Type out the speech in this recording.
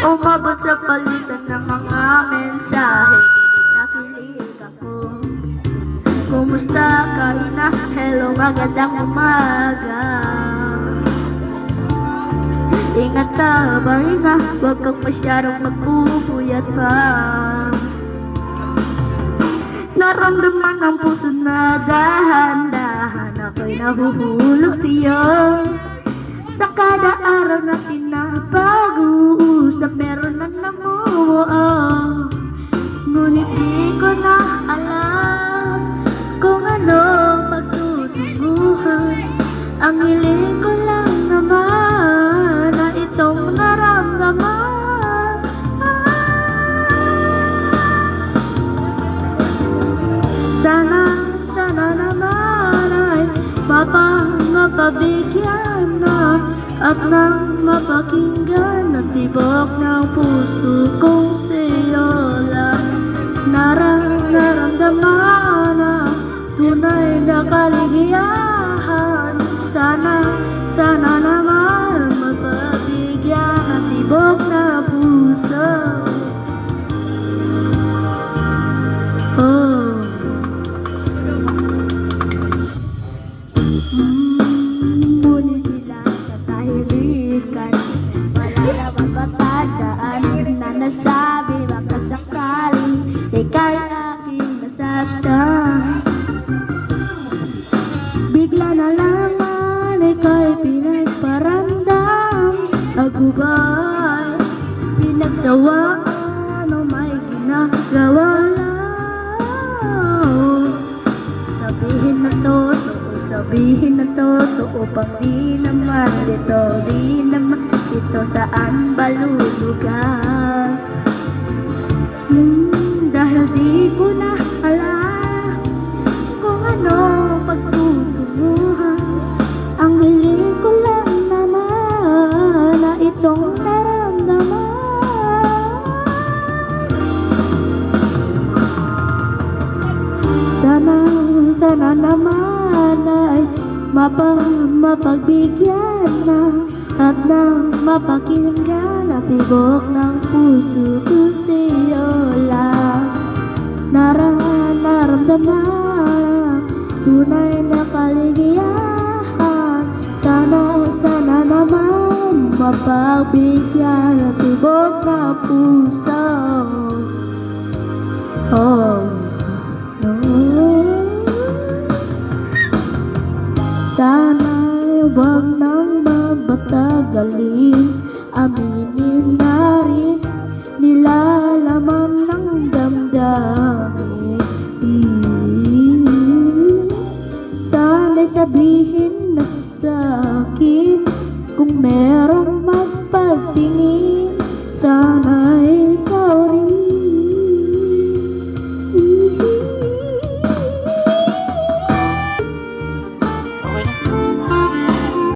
Umabot sa palitan ng mga mensahe, nakilig ako. Kumusta ka na? Hello, magandang umaga. Ingat ka, pahinga, huwag kang masyadong magpupuyat pa. Naramdaman ang puso na dahan-dahan ako'y nahuhulog sa'yo. Sa kada araw na pinapag-uusap, meron na namuo. Ngunit di ko na alam kung ano pagtutunguhan. Ang hiling ko lang naman na itong naramdaman. Sana naman ay mapabigyan na at nang mapakinggan ang tibok ng puso kong sa'yo lang naramdaman na tunay na kaligayahan. Sana naman mapabigyan ang tibok na puso. Ngunit bilang katahimikan, wala naman matandaan na nasabi baka sakaling ika'y aking nasaktan. Bigla na lamang ika'y pinagparamdam. Ako ba'y pinagsawaan o may ginagawa lang? Sabihin na totoo pang di naman dito saan ba lulugar? Dahil di ko na alam kung ano pagtutunguhan. Ang hiling ko lang naman na itong naramdaman. Sana naman ay mapagbigyan na at nang mapakinggan ang tibok ng puso ko sa'yo lang naramdaman tunay na kaligayahan. Sana naman mapagbigyan ang tibok ng puso. Sana'y huwag nang mapatagalin, aminin na rin nilalaman ng damdamin. Sana'y sabihin na sa'kin kung merong magpagtingin. Sana